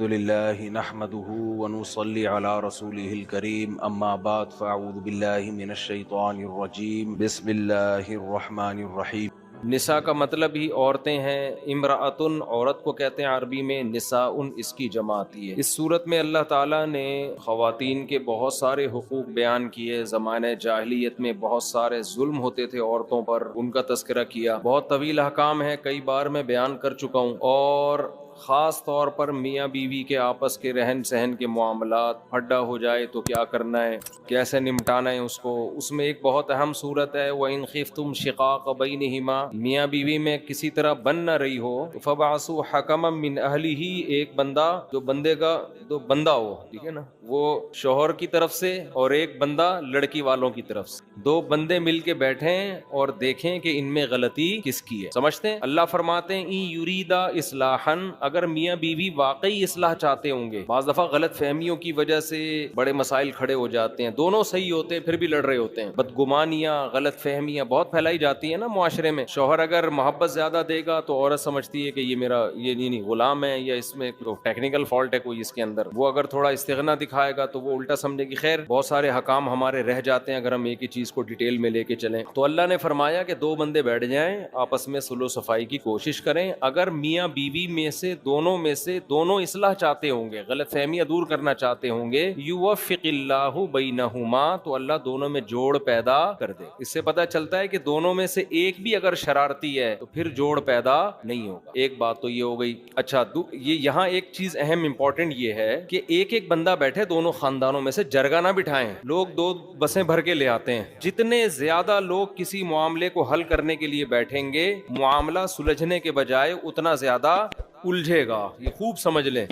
الحمد لله نحمده ونصلي على رسوله الكريم اما بعد فاعوذ بالله من الشیطان الرجیم بسم اللہ الرحمن الرحیم۔ نساء کا مطلب ہی عورتیں ہیں، امرأتن عورت کو کہتے ہیں عربی میں، نساءن اس کی جمع آتی ہے۔ اس صورت میں اللہ تعالیٰ نے خواتین کے بہت سارے حقوق بیان کیے، زمانہ جاہلیت میں بہت سارے ظلم ہوتے تھے عورتوں پر، ان کا تذکرہ کیا۔ بہت طویل احکام ہے، کئی بار میں بیان کر چکا ہوں، اور خاص طور پر میاں بیوی کے آپس کے رہن سہن کے معاملات، پھڈا ہو جائے تو کیا کرنا ہے، کیسے نمٹانا ہے اس کو۔ اس میں ایک بہت اہم صورت ہے وَإِنْ خِفْتُمْ شِقَاقَ بَيْنِهِمَا، میاں بیوی میں کسی طرح بن نہ رہی ہو، فَبَعْثُوا حَكَمًا مِّنْ أَهْلِهِ، ایک بندہ جو بندے کا دو بندہ ہو، ٹھیک ہے نا، وہ شوہر کی طرف سے اور ایک بندہ لڑکی والوں کی طرف سے، دو بندے مل کے بیٹھیں اور دیکھیں کہ ان میں غلطی کس کی ہے۔ سمجھتے ہیں؟ اللہ فرماتے ہیں اِن یریدا اصلاحا، اگر میاں بیوی واقعی اصلاح چاہتے ہوں گے۔ بعض دفعہ غلط فہمیوں کی وجہ سے بڑے مسائل کھڑے ہو جاتے ہیں، دونوں صحیح ہوتے ہیں پھر بھی لڑ رہے ہوتے ہیں، بدگمانیاں، غلط فہمیاں بہت پھیلائی جاتی ہیں نا معاشرے میں۔ شوہر اگر محبت زیادہ دے گا تو عورت سمجھتی ہے کہ یہ میرا یہ نہیں غلام ہے، یا اس میں ٹیکنیکل فالٹ ہے کوئی اس کے اندر۔ وہ اگر تھوڑا استغنا دکھائے گا تو وہ الٹا سمجھے گی۔ خیر، بہت سارے حکام ہمارے رہ جاتے ہیں اگر ہم ایک ہی چیز کو ڈیٹیل میں لے کے چلیں۔ تو اللہ نے فرمایا کہ دو بندے بیٹھ جائیں، آپس میں صلح و صفائی کی کوشش کریں۔ اگر میاں بیوی میں سے دونوں اصلاح چاہتے ہوں گے، غلط فہمیاں دور کرنا چاہتے ہوں گے، یوفق اللہ بینہما، تو اللہ دونوں میں جوڑ پیدا کر دے۔ اس سے پتہ چلتا ہے کہ دونوں میں سے ایک بھی اگر شرارتی ہے تو پھر جوڑ پیدا نہیں ہوگا۔ ایک بات تو یہ ہو گئی۔ اچھا، یہ یہاں ایک چیز اہم امپورٹنٹ یہ ہے کہ ایک بندہ بیٹھے، دونوں خاندانوں میں سے جرگہ نہ بٹھائیں۔ لوگ دو بسیں بھر کے لے آتے ہیں۔ جتنے زیادہ لوگ کسی معاملے کو حل کرنے کے لیے بیٹھیں گے، معاملہ سلجھنے کے بجائے اتنا زیادہ الجھے گا۔ یہ خوب سمجھ لیں۔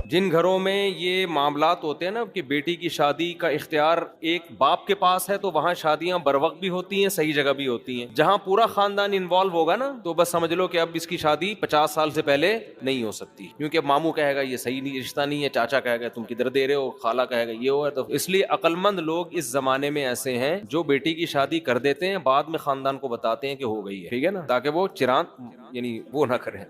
جن گھروں میں یہ معاملات ہوتے ہیں نا کہ بیٹی کی شادی کا اختیار ایک باپ کے پاس ہے، تو وہاں شادیاں بروقت بھی ہوتی ہیں، صحیح جگہ بھی ہوتی ہیں۔ جہاں پورا خاندان انوالو ہوگا نا، تو بس سمجھ لو کہ اب اس کی شادی 50 سال سے پہلے نہیں ہو سکتی، کیونکہ ماموں کہے گا یہ صحیح نہیں، رشتہ نہیں ہے، چاچا کہے گا تم کدھر دے رہے ہو، خالہ کہے گا یہ ہو ہے۔ تو اس لیے عقل مند لوگ اس زمانے میں ایسے ہیں جو بیٹی کی شادی کر دیتے ہیں، بعد میں خاندان کو بتاتے ہیں کہ ہو گئی ہے، ٹھیک ہے نا، تاکہ وہ چراند یعنی وہ نہ کریں۔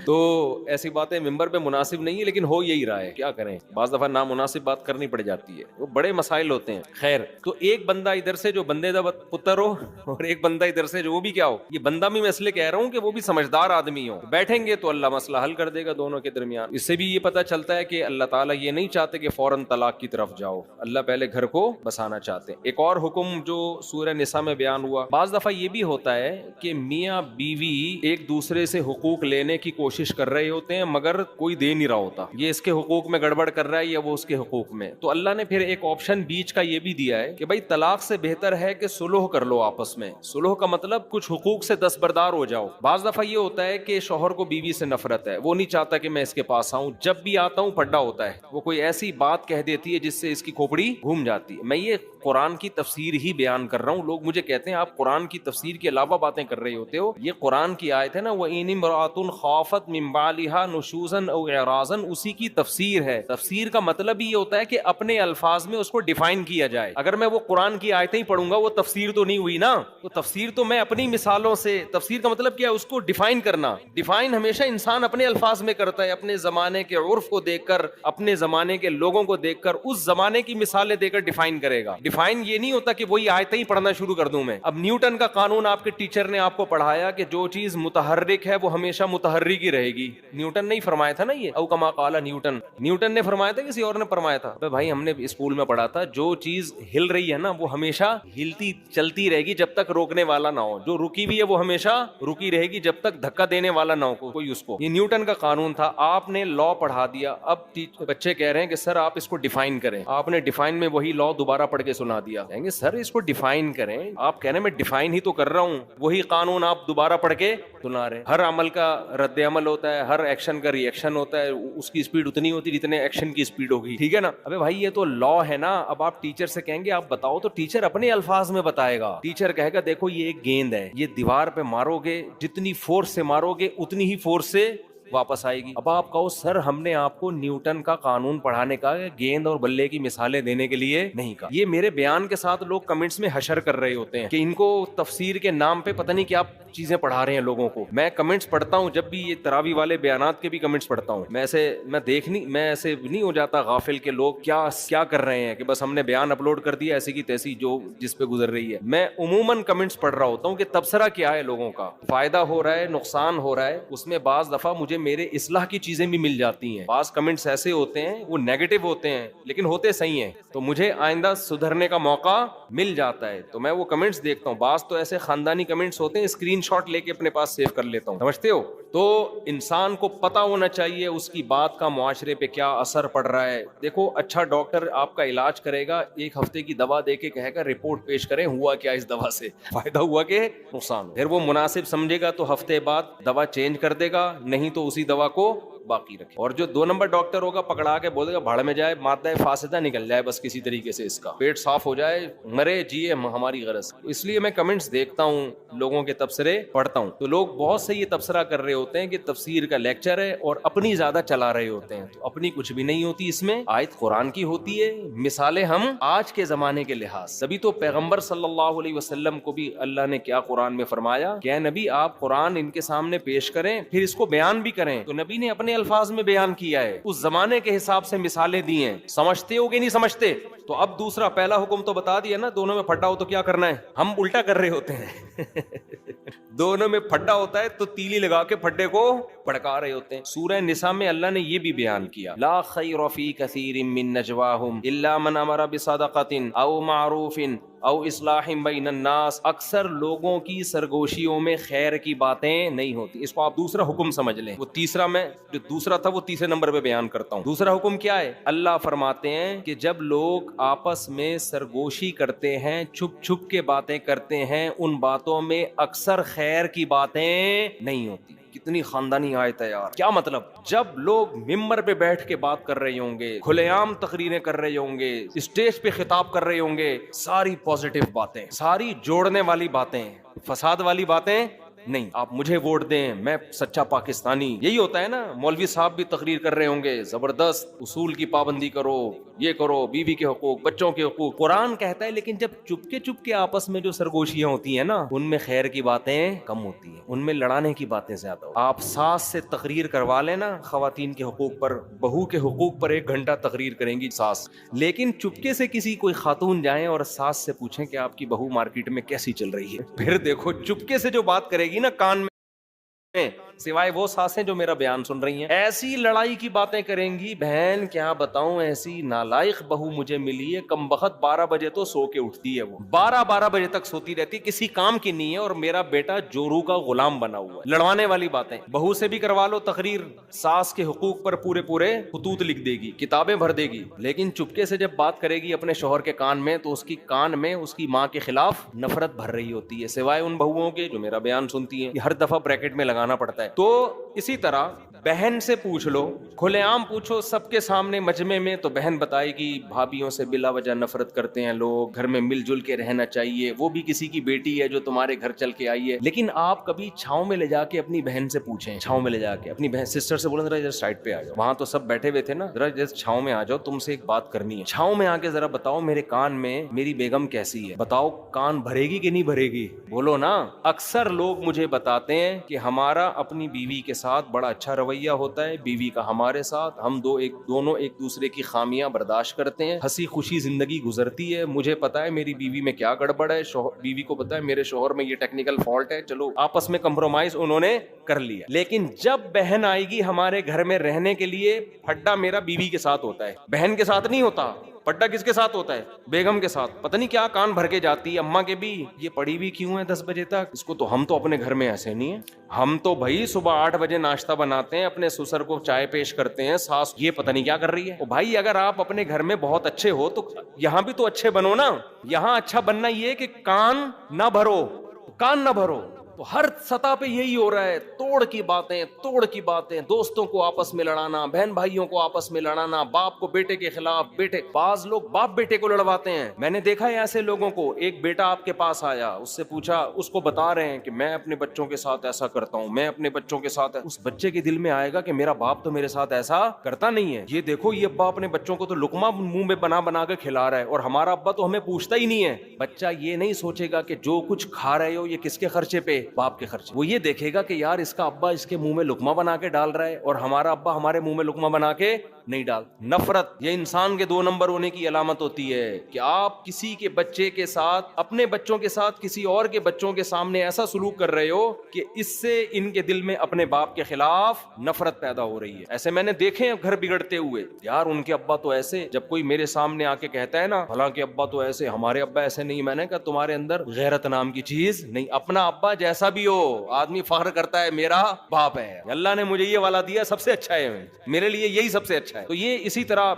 تو ایسی باتیں ممبر پہ مناسب نہیں ہے، لیکن ہو یہی رہا ہے، کیا کریں، بعض دفعہ نامناسب بات کرنی پڑ جاتی ہے، وہ بڑے مسائل ہوتے ہیں۔ خیر، تو ایک بندہ ادھر سے جو بندے دا پتر ہو، اور ایک بندہ ادھر سے جو وہ بھی کیا ہو، یہ بندہ بھی میں اس لیے کہہ رہا ہوں کہ وہ بھی سمجھدار آدمی ہو، بیٹھیں گے تو اللہ مسئلہ حل کر دے گا دونوں کے درمیان۔ اس سے بھی یہ پتہ چلتا ہے کہ اللہ تعالیٰ یہ نہیں چاہتے کہ فوراً طلاق کی طرف جاؤ، اللہ پہلے گھر کو بسانا چاہتے ہیں۔ ایک اور حکم جو سورہ نساء میں بیان ہوا، بعض دفعہ یہ بھی ہوتا ہے کہ میاں بیوی ایک دوسرے سے حقوق لینے کی کوشش کر رہے ہوتے ہیں مگر کوئی دے نہیں رہا ہوتا، یہ اس کے حقوق میں گڑبڑ کر رہا ہے یا وہ اس کے حقوق میں، تو اللہ نے پھر ایک آپشن بیچ کا یہ بھی دیا ہے کہ بھائی طلاق سے بہتر ہے کہ صلح کر لو آپس میں۔ صلح کا مطلب کچھ حقوق سے دستبردار ہو جاؤ۔ بعض دفعہ یہ ہوتا ہے کہ شوہر کو بیوی سے نفرت ہے، وہ نہیں چاہتا کہ میں اس کے پاس آؤں، جب بھی آتا ہوں پھڈا ہوتا ہے، وہ کوئی ایسی بات کہہ دیتی ہے جس سے اس کی کھوپڑی گھوم جاتی ہے۔ میں یہ قرآن کی تفسیر ہی بیان کر رہا ہوں، لوگ مجھے کہتے ہیں آپ قرآن کی تفسیر کے علاوہ باتیں کر رہے ہوتے ہو، یہ قرآن کی آیت ہے نا، وَإِنِ امْرَأَةٌ خَافَتْ مِنْ بَعْلِهَا نُشُوزًا أَوْ إِعْرَاضًا، اسی کی تفسیر ہے۔ تفسیر کا مطلب یہ ہوتا ہے کہ اپنے الفاظ میں اس کو ڈیفائن کیا جائے۔ اگر میں وہ قرآن کی آیتیں ہی پڑھوں گا وہ تفسیر تو نہیں ہوئی نا، تو تفسیر تو میں اپنی مثالوں سے، تفسیر کا مطلب کیا ہے، اس کو ڈیفائن کرنا۔ ڈیفائن ہمیشہ انسان اپنے الفاظ میں کرتا ہے، اپنے زمانے کے عرف کو دیکھ کر، اپنے زمانے کے لوگوں کو دیکھ کر، اس زمانے کی مثالیں دے کر ڈیفائن کرے گا۔ ڈیفائن یہ نہیں ہوتا کہ وہی آیتیں ہی پڑھنا شروع کر دوں میں۔ اب نیوٹن کا قانون آپ کے ٹیچر نے آپ کو پڑھایا کہ جو چیز متحرک ہے وہ ہمیشہ متحرک ہی رہے گی، نیوٹن نے ہی فرمایا تھا نا یہ، او کما قال نیوٹن نے فرمایا تھا کسی اور نے فرمایا تھا؟ بھائی ہم نے اسکول میں پڑھا تھا جو چیز ہل رہی ہے نا وہ ہمیشہ ہلتی چلتی رہے گی جب تک روکنے والا نہ ہو، جو رکی ہوئی ہے وہ ہمیشہ رکی رہے گی جب تک دھکا دینے والا نہ ہو کوئی اس کو۔ یہ نیوٹن کا قانون تھا، آپ نے لا پڑھا دیا، اب بچے کہہ رہے ہیں کہ سر آپ اس کو ڈیفائن کریں، آپ نے ڈیفائن میں وہی لا دوبارہ پڑھ کے سنا دیا، کہیں گے سر اس کو ڈیفائن کریں، آپ کہہ رہے ہیں میں ڈیفائن ہی تو کر رہا ہوں، وہی قانون آپ دوبارہ پڑھ کے سنا رہے ہیں۔ ہر عمل کا رد عمل ہوتا ہے، ہر ایکشن کا ری ایکشن ہوتا ہے، اس کی اسپیڈ اتنی ہوتی ہے جتنے ایکشن کی اسپیڈ ہوگی، ٹھیک ہے نا۔ ابے بھائی یہ تو لا ہے نا، اب آپ ٹیچر سے کہیں گے آپ بتاؤ، تو ٹیچر اپنے الفاظ میں بتائے گا۔ ٹیچر کہے گا دیکھو یہ ایک گیند ہے، یہ دیوار پہ مارو گے، جتنی فورس سے مارو گے اتنی ہی فورس سے واپس آئے گی. اب آپ کہو سر ہم نے آپ کو نیوٹن کا قانون پڑھانے کا گیند اور بلے کی مثالیں دینے کے لیے نہیں کہا. یہ میرے بیان کے ساتھ لوگ کمنٹس میں حشر کر رہے ہوتے ہیں کہ ان کو تفسیر کے نام پہ پتہ نہیں کیا چیزیں پڑھا رہے ہیں لوگوں کو. میں کمنٹس پڑھتا ہوں, جب بھی یہ تراوی والے بیانات کے بھی کمنٹس پڑھتا ہوں, میں ایسے نہیں ہو جاتا غافل کہ لوگ کیا کر رہے ہیں کہ بس ہم نے بیان اپلوڈ کر دیا ایسی کی تیسی جو جس پہ گزر رہی ہے. میں عموماً کمنٹس پڑھ رہا ہوتا ہوں کہ تبصرہ کیا ہے, لوگوں کا فائدہ ہو رہا ہے, نقصان ہو رہا ہے. اس میں بعض دفعہ مجھے میرے اصلاح کی چیزیں بھی مل جاتی ہیں. بعض کمنٹس ایسے ہوتے ہیں وہ نیگیٹو ہوتے ہیں لیکن ہوتے صحیح ہیں, تو مجھے آئندہ سدھرنے کا موقع مل جاتا ہے, تو میں وہ کمنٹس دیکھتا ہوں. بعض تو ایسے خاندانی کمنٹس ہوتے ہیں اسکرین شاٹ لے کے اپنے پاس سیو کر لیتا ہوں, سمجھتے ہو. تو انسان کو پتا ہونا چاہیے اس کی بات کا معاشرے پہ کیا اثر پڑ رہا ہے. دیکھو اچھا ڈاکٹر آپ کا علاج کرے گا, ایک ہفتے کی دوا دے کے کہے گا رپورٹ پیش کریں ہوا کیا اس دوا سے, فائدہ ہوا کہ نقصان. پھر وہ مناسب سمجھے گا تو ہفتے بعد دوا چینج کر دے گا, نہیں تو اسی دوا کو باقی رکھے. اور جو 2 نمبر ڈاکٹر ہوگا پکڑا کے بولے گا بھاڑ میں جائے, مادہ فاسدہ نکل جائے بس کسی طریقے سے, اس کا پیٹ صاف ہو جائے, مرے جیے ہماری غرض. اس لیے میں کمنٹس دیکھتا ہوں, لوگوں کے تبصرے پڑھتا ہوں, تو لوگ بہت سے یہ تبصرہ کر رہے ہوتے ہیں کہ تفسیر کا لیکچر ہے اور اپنی زیادہ چلا رہے ہوتے ہیں. تو اپنی کچھ بھی نہیں ہوتی, اس میں آیت قرآن کی ہوتی ہے, مثالیں ہم آج کے زمانے کے لحاظ. سبھی تو پیغمبر صلی اللہ علیہ وسلم کو بھی اللہ نے کیا قرآن میں فرمایا کہ اے نبی آپ قرآن ان کے سامنے پیش کریں پھر اس کو بیان بھی کریں. تو نبی نے اپنے الفاظ میں بیان کیا ہے, اس زمانے کے حساب سے مثالیں دی ہیں. سمجھتے ہو کہ نہیں سمجھتے؟ تو اب دوسرا پہلا حکم تو بتا دیا نا, دونوں میں پھڈا ہو تو کیا کرنا ہے. ہم الٹا کر رہے ہوتے ہیں دونوں میں پھڈا ہوتا ہے تو تیلی لگا کے پھڈے کو پڑکا رہے ہوتے ہیں. سورہ نساء میں اللہ نے یہ بھی بیان کیا, لا خیر فی کثیر من نجواہم الا من امر بصدقۃ او معروف او اصلاح بین الناس. اکثر لوگوں کی سرگوشیوں میں خیر کی باتیں نہیں ہوتی. اس کو آپ دوسرا حکم سمجھ لیں. وہ تیسرا, میں جو دوسرا تھا وہ تیسرے نمبر پہ بیان کرتا ہوں. دوسرا حکم کیا ہے؟ اللہ فرماتے ہیں کہ جب لوگ آپس میں سرگوشی کرتے ہیں, چھپ چھپ کے باتیں کرتے ہیں, ان باتوں میں اکثر خیر کی باتیں نہیں ہوتی. کتنی خاندانی آیت ہے یار. کیا مطلب؟ جب لوگ ممبر پہ بیٹھ کے بات کر رہے ہوں گے, کھلے عام تقریریں کر رہے ہوں گے, اسٹیج پہ خطاب کر رہے ہوں گے, ساری پازیٹیو باتیں, ساری جوڑنے والی باتیں, فساد والی باتیں نہیں. آپ مجھے ووٹ دیں, میں سچا پاکستانی, یہی ہوتا ہے نا. مولوی صاحب بھی تقریر کر رہے ہوں گے, زبردست اصول کی پابندی کرو, یہ کرو, بیوی کے حقوق, بچوں کے حقوق, قرآن کہتا ہے. لیکن جب چپ کے آپس میں جو سرگوشیاں ہوتی ہیں نا, ان میں خیر کی باتیں کم ہوتی ہیں, ان میں لڑانے کی باتیں زیادہ ہوتی ہیں. آپ ساس سے تقریر کروا لینا خواتین کے حقوق پر, بہو کے حقوق پر 1 گھنٹہ تقریر کریں گی ساس, لیکن چپکے سے کسی کوئی خاتون جائیں اور ساس سے پوچھیں کہ آپ کی بہو مارکیٹ میں کیسی چل رہی ہے, پھر دیکھو چپکے سے جو بات کرے گی نا کان میں, سوائے وہ ساسیں جو میرا بیان سن رہی ہیں, ایسی لڑائی کی باتیں کریں گی. بہن کیا بتاؤں, ایسی نالائق بہو مجھے ملی ہے, کم بخت 12 بجے تو سو کے اٹھتی ہے, وہ 12 بجے تک سوتی رہتی, کسی کام کی نہیں ہے, اور میرا بیٹا جورو کا غلام بنا ہوا ہے. لڑوانے والی باتیں. بہو سے بھی کروا لو تقریر, ساس کے حقوق پر پورے خطوط لکھ دے گی, کتابیں بھر دے گی, لیکن چپکے سے جب بات کرے گی اپنے شوہر کے کان میں تو اس کی کان میں اس کی ماں کے خلاف نفرت بھر رہی ہوتی ہے, سوائے ان بہوؤں کے جو میرا بیان سنتی ہیں. ہر دفعہ بریکٹ میں لگانا پڑتا ہے. تو اسی طرح بہن سے پوچھ لو, کھلے عام پوچھو سب کے سامنے مجمع میں, تو بہن بتائے گی بھابیوں سے بلا وجہ نفرت کرتے ہیں لوگ, گھر میں مل جل کے رہنا چاہیے, وہ بھی کسی کی بیٹی ہے جو تمہارے گھر چل کے آئی ہے. لیکن آپ کبھی چھاؤں میں لے جا کے اپنی بہن سے پوچھیں, چھاؤں میں لے جا کے اپنی بہن سسٹر سے بولیں ذرا ادھر سائڈ پہ آ جاؤ, وہاں تو سب بیٹھے ہوئے تھے نا, ذرا ادھر چھاؤں میں آ جاؤ, تم سے ایک بات کرنی ہے. چھاؤں میں آ کے ذرا بتاؤ میرے کان میں میری بیگم کیسی ہے, بتاؤ کان بھرے گی کہ نہیں بھرے گی, بولو نا. اکثر لوگ مجھے بتاتے ہیں کہ ہمارا اپنی بیوی کے ساتھ بڑا اچھا رویہ ہوتا ہے, بیوی کا ہمارے ساتھ, ہم دونوں ایک دوسرے کی خامیاں برداشت کرتے ہیں, ہنسی خوشی زندگی گزرتی ہے. مجھے پتا ہے میری بیوی میں کیا گڑبڑ ہے, بیوی کو پتا ہے میرے شوہر میں یہ ٹیکنیکل فالٹ ہے, چلو آپس میں کمپرومائز انہوں نے کر لیا. لیکن جب بہن آئے گی ہمارے گھر میں رہنے کے لیے, پھڈا میرا بیوی کے ساتھ ہوتا ہے, بہن کے ساتھ نہیں ہوتا. پڈا کس کے ساتھ ہوتا ہے؟ بیگم کے ساتھ. پتہ نہیں کیا کان بھر کے جاتی ہے اماں کے بھی, یہ پڑی بھی کیوں ہے 10 بجے تک اس کو. تو ہم تو اپنے گھر میں ایسے نہیں ہیں, ہم تو بھائی صبح 8 بجے ناشتہ بناتے ہیں, اپنے سسر کو چائے پیش کرتے ہیں, ساس یہ پتہ نہیں کیا کر رہی ہے. بھائی اگر آپ اپنے گھر میں بہت اچھے ہو تو یہاں بھی تو اچھے بنو نا. یہاں اچھا بننا یہ کہ کان نہ بھرو, کان نہ بھرو. تو ہر سطح پہ یہی ہو رہا ہے، توڑ کی باتیں، دوستوں کو آپس میں لڑانا، بہن بھائیوں کو آپس میں لڑانا، باپ کو بیٹے کے خلاف، بعض لوگ باپ بیٹے کو لڑواتے ہیں. میں نے دیکھا ہے ایسے لوگوں کو. ایک بیٹا آپ کے پاس آیا، اس سے پوچھا، اس کو بتا رہے ہیں کہ میں اپنے بچوں کے ساتھ ایسا کرتا ہوں، میں اپنے بچوں کے ساتھ. اس بچے کے دل میں آئے گا کہ میرا باپ تو میرے ساتھ ایسا کرتا نہیں ہے. یہ دیکھو، یہ ابا اپنے بچوں کو تو لقمہ منہ میں بنا کے کھلا رہا ہے، اور ہمارا ابا تو ہمیں پوچھتا ہی نہیں ہے. بچہ یہ نہیں سوچے گا کہ جو کچھ کھا رہے ہو یہ کس کے خرچے پہ؟ باپ کے خرچے. وہ یہ دیکھے گا کہ یار اس کا ابا اس کے منہ میں لقمہ بنا کے ڈال رہا ہے، اور ہمارا ابا ہمارے منہ میں لقمہ بنا کے نہیں ڈال. نفرت یہ انسان کے 2 نمبر ہونے کی علامت ہوتی ہے کہ آپ کسی کے بچے کے ساتھ، اپنے بچوں کے ساتھ کسی اور کے بچوں کے سامنے ایسا سلوک کر رہے ہو کہ اس سے ان کے دل میں اپنے باپ کے خلاف نفرت پیدا ہو رہی ہے. ایسے میں نے دیکھے ہیں گھر بگڑتے ہوئے. یار ان کے ابا تو ایسے، جب کوئی میرے سامنے آ کے کہتا ہے نا فلاں کے ابا تو ایسے، ہمارے ابا ایسے نہیں، میں نے کہا تمہارے اندر غیرت نام کی چیز نہیں. اپنا ابا جیسا بھی ہو، آدمی فخر کرتا ہے میرا باپ ہے، اللہ نے مجھے یہ والا دیا، سب سے اچھا ہے، میرے لیے یہی سب سے اچھا ہے. تو یہ اسی طرح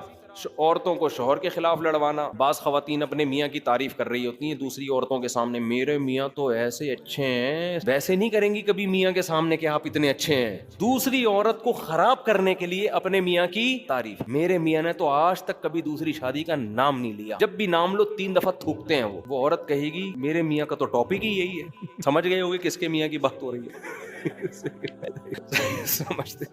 عورتوں کو شوہر کے خلاف لڑوانا. بعض خواتین اپنے میاں کی تعریف کر رہی ہوتی ہیں دوسری عورتوں کے سامنے، میرے میاں تو ایسے اچھے ہیں. ویسے نہیں کریں گی کبھی میاں کے سامنے کہ آپ اتنے اچھے ہیں. دوسری عورت کو خراب کرنے کے لیے اپنے میاں کی تعریف. میرے میاں نے تو آج تک کبھی دوسری شادی کا نام نہیں لیا، جب بھی نام لو 3 دفعہ تھوکتے ہیں. وہ عورت کہے گی میرے میاں کا تو ٹاپک ہی یہی ہے. سمجھ گئے ہوگے کس کے میاں کی بات ہو رہی ہے. سمجھتے.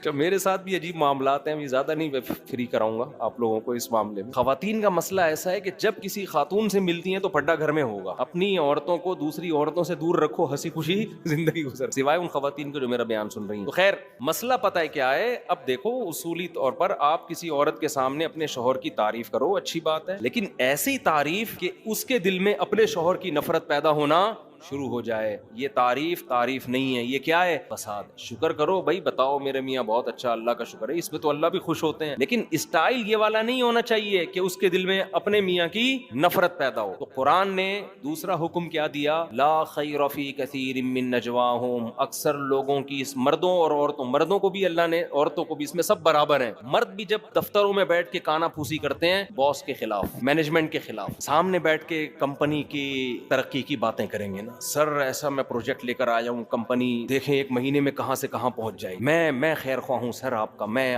تو میرے ساتھ بھی عجیب معاملات ہیں، زیادہ نہیں فری کراؤں گا آپ لوگوں کو اس معاملے میں. خواتین کا مسئلہ ایسا ہے کہ جب کسی خاتون سے ملتی ہیں تو پھڈا گھر میں ہوگا. اپنی عورتوں کو دوسری عورتوں سے دور رکھو، ہنسی خوشی زندگی گزر، سوائے ان خواتین کو جو میرا بیان سن رہی ہیں. تو خیر مسئلہ پتہ ہے کیا ہے. اب دیکھو اصولی طور پر آپ کسی عورت کے سامنے اپنے شوہر کی تعریف کرو، اچھی بات ہے، لیکن ایسی تعریف کہ اس کے دل میں اپنے شوہر کی نفرت پیدا ہونا شروع ہو جائے. یہ تعریف نہیں ہے، یہ کیا ہے؟ فساد. شکر کرو بھائی، بتاؤ میرے میاں بہت اچھا، اللہ کا شکر ہے، اس میں تو اللہ بھی خوش ہوتے ہیں. لیکن اسٹائل یہ والا نہیں ہونا چاہیے کہ اس کے دل میں اپنے میاں کی نفرت پیدا ہو. تو قرآن نے دوسرا حکم کیا دیا؟ لا خیر فی کثیر من نجواہم. اکثر لوگوں کی، اس مردوں اور عورتوں، مردوں کو بھی اللہ نے، عورتوں کو بھی، اس میں سب برابر ہیں. مرد بھی جب دفتروں میں بیٹھ کے کانا پھوسی کرتے ہیں باس کے خلاف، مینجمنٹ کے خلاف، سامنے بیٹھ کے کمپنی کی ترقی کی باتیں کریں گے نا، سر ایسا میں پروجیکٹ لے کر آیا ہوں، کمپنی دیکھیں 1 مہینے میں کہاں سے کہاں پہنچ جائے، میں خیر خواہ ہوں سر آپ کا، میں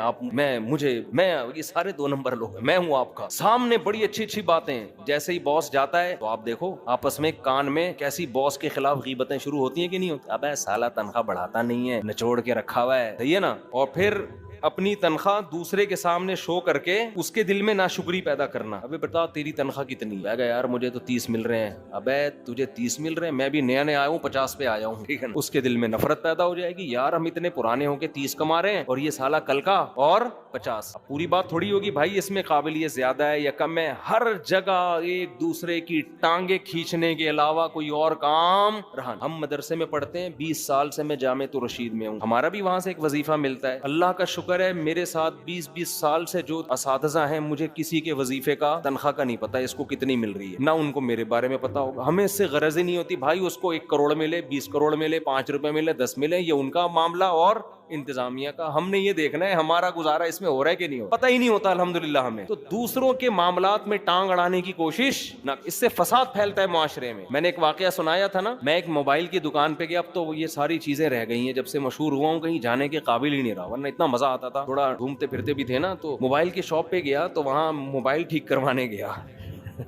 یہ سارے 2 نمبر لوگ ہیں، میں ہوں آپ کا. سامنے بڑی اچھی باتیں. جیسے ہی باس جاتا ہے تو آپ دیکھو آپس میں کان میں کیسی باس کے خلاف غیبتیں شروع ہوتی ہیں کہ نہیں ہوتی. ابے سالہ تنخواہ بڑھاتا نہیں ہے، نچوڑ کے رکھا ہوا ہے، صحیح ہے نا. اور پھر اپنی تنخواہ دوسرے کے سامنے شو کر کے اس کے دل میں ناشکری پیدا کرنا. ابے بتا تیری تنخواہ کتنی ہے؟ گا یار مجھے تو 30 مل رہے ہیں. ابے تجھے 30 مل رہے ہیں، میں بھی نیا آیا ہوں، 50 پہ آیا ہوں، ٹھیک ہے نا. اس کے دل میں نفرت پیدا ہو جائے گی، یار ہم اتنے پرانے ہو کے 30 کما رہے ہیں اور یہ سالہ کل کا اور 50. اب پوری بات تھوڑی ہوگی بھائی اس میں قابلیت زیادہ ہے یا کم ہے. ہر جگہ ایک دوسرے کی ٹانگیں کھینچنے کے علاوہ کوئی اور کام رہا. ہم مدرسے میں پڑھتے ہیں، 20 سال سے میں جامع رشید میں ہوں، ہمارا بھی وہاں سے ایک وظیفہ ملتا ہے. اللہ کا شکر ہے میرے ساتھ 20 سال سے جو اساتذہ ہیں، مجھے کسی کے وظیفے کا تنخواہ کا نہیں پتا اس کو کتنی مل رہی ہے، نہ ان کو میرے بارے میں پتا ہوگا. ہمیں اس سے غرض ہی نہیں ہوتی بھائی اس کو 1 کروڑ ملے، 20 کروڑ ملے، 5 روپے ملے، 10 ملے، یہ ان کا معاملہ اور انتظامیہ کا. ہم نے یہ دیکھنا ہے ہمارا گزارا اس میں ہو رہا ہے کہ نہیں ہو، پتہ ہی نہیں ہوتا الحمدللہ ہمیں. تو دوسروں کے معاملات میں ٹانگ اڑانے کی کوشش نہ، اس سے فساد پھیلتا ہے معاشرے میں. میں نے ایک واقعہ سنایا تھا نا، میں ایک موبائل کی دکان پہ گیا، اب تو یہ ساری چیزیں رہ گئی ہیں، جب سے مشہور ہوا ہوں کہیں جانے کے قابل ہی نہیں رہا، ورنہ اتنا مزہ آتا تھا. تھوڑا گھومتے پھرتے بھی تھے نا، تو موبائل کی شاپ پہ گیا تو وہاں موبائل ٹھیک کروانے گیا.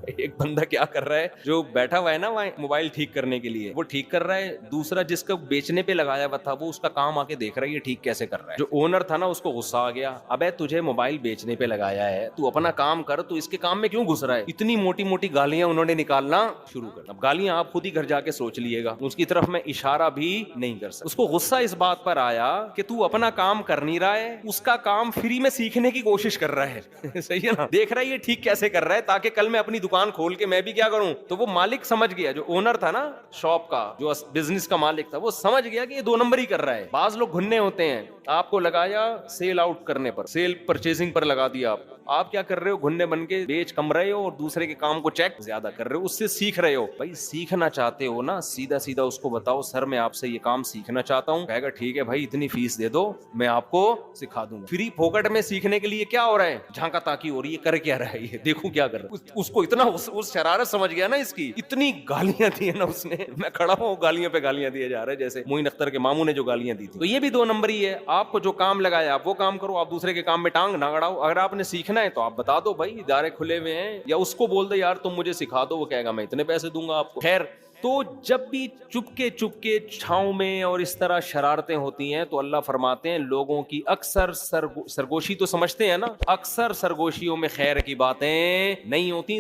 ایک بندہ کیا کر رہا ہے، جو بیٹھا ہوا ہے نا وہاں موبائل ٹھیک کرنے کے لیے، وہ ٹھیک کر رہا ہے. دوسرا جس کو بیچنے پہ لگایا ہوا تھا وہ اس کا کام آ کے دیکھ رہا ہے یہ ٹھیک کیسے کر رہا ہے. جو اونر تھا نا اس کو غصہ آ گیا، ابے تجھے موبائل بیچنے پہ لگایا ہے، تو اپنا کام کر، تو اس کے کام میں کیوں گھس رہا ہے. اتنی موٹی موٹی گالیاں انہوں نے نکالنا شروع کر. اب گالیاں آپ خود ہی گھر جا کے سوچ لیے گا، اس کی طرف میں اشارہ بھی نہیں کر سکتا. اس کو غصہ اس بات پر آیا کہ تو اپنا کام کر نہیں رہا ہے، اس کا کام فری میں سیکھنے کی کوشش کر رہا ہے. صحیح ہے نا، دیکھ رہا ہے یہ ٹھیک کیسے کر رہا ہے تاکہ کل میں اپنی دکان کھول کے میں بھی کیا کروں. تو وہ مالک سمجھ گیا، جو اونر تھا نا شاپ کا، جو بزنس کا مالک تھا، وہ سمجھ گیا کہ یہ 2 نمبر ہی کر رہا ہے. بعض لوگ گھننے ہوتے ہیں، آپ کو لگایا سیل آؤٹ کرنے پر، سیل پرچیزنگ پر لگا دیا. آپ کیا کر رہے ہو، گھننے بن کے بیچ کم رہے ہو اور دوسرے کے کام کو چیک زیادہ کر رہے ہو، اس سے سیکھ رہے ہو. بھائی سیکھنا چاہتے ہو نا، سیدھا سیدھا اس کو بتاؤ سر میں آپ سے یہ کام سیکھنا چاہتا ہوں. کہے گا ٹھیک ہے بھائی اتنی فیس دے دو میں آپ کو سکھا دوں گا. فری پھوکٹ میں سیکھنے کے لیے کیا ہو رہا ہے، جھانکا تاکی ہو رہی ہے، کر کیا رہا ہے یہ، دیکھوں کیا کر رہا ہے. اس کو اتنا اس شرارت سمجھ گیا نا اس کی, اتنی گالیاں دی ہیں نا اس نے, میں کھڑا ہوں گالیاں پہ گالیاں دیے جا رہے ہیں جیسے معین اختر کے ماموں نے جو گالیاں دی تھی. تو یہ بھی 2 نمبری ہے. آپ کو جو کام لگایا آپ وہ کام کرو, آپ دوسرے کے کام میں ٹانگ نہ اڑاؤ. اگر آپ نے سیکھنا ہے تو آپ بتا دو بھائی ادارے کھلے ہوئے ہیں, یا اس کو بول دو یار تم مجھے سکھا دو, وہ کہے گا میں اتنے پیسے دوں گا آپ کو. خیر, تو جب بھی چپکے چھاؤں میں اور اس طرح شرارتیں ہوتی ہیں تو اللہ فرماتے ہیں لوگوں کی اکثر سرگوشی تو سمجھتے ہیں نا, اکثر سرگوشیوں میں خیر کی باتیں نہیں ہوتی.